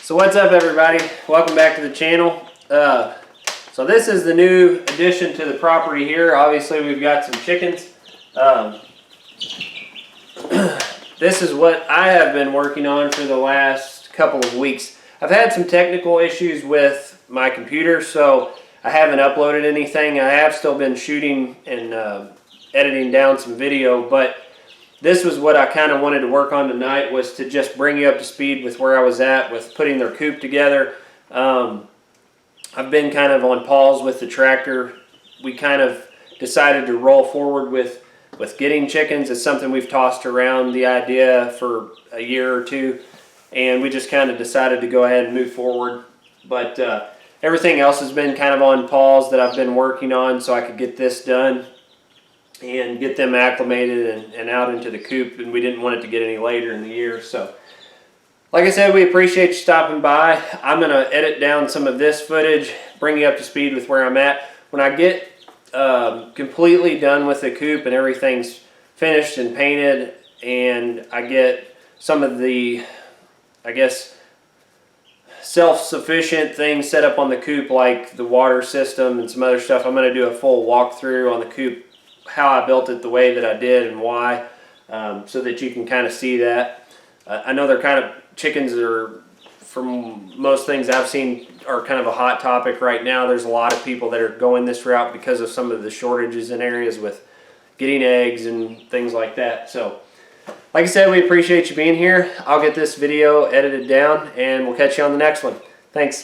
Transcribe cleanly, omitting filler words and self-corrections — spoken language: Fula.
So what's up, everybody? Welcome back to the channel. So this is the new addition to the property here. Obviously we've got some chickens. This is what I have been working on for the last couple of weeks. I've had some technical issues with my computer, so I haven't uploaded anything. I have still been shooting and editing down some video, but this was what I kind of wanted to work on tonight, was to just bring you up to speed with where I was at with putting their coop together. I've been kind of on pause with the tractor. We kind of decided to roll forward with getting chickens. It's something we've tossed around the idea for a year or two, and we just kind of decided to go ahead and move forward. But everything else has been kind of on pause that I've been working on so I could get this done and get them acclimated and out into the coop, and we didn't want it to get any later in the year. So like I said, we appreciate you stopping by. I'm going to edit down some of this footage, bring you up to speed with where I'm at. When I get completely done with the coop and everything's finished and painted, and I get some of the, I guess, self-sufficient things set up on the coop, like the water system and some other stuff, I'm going to do a full walkthrough on the coop, how I built it the way that I did and why, so that you can kind of see that. I know they're kind of, chickens are, from most things I've seen, are kind of a hot topic right now. There's a lot of people that are going this route because of some of the shortages in areas with getting eggs and things like that. So like I said, we appreciate you being here. I'll get this video edited down and we'll catch you on the next one. Thanks.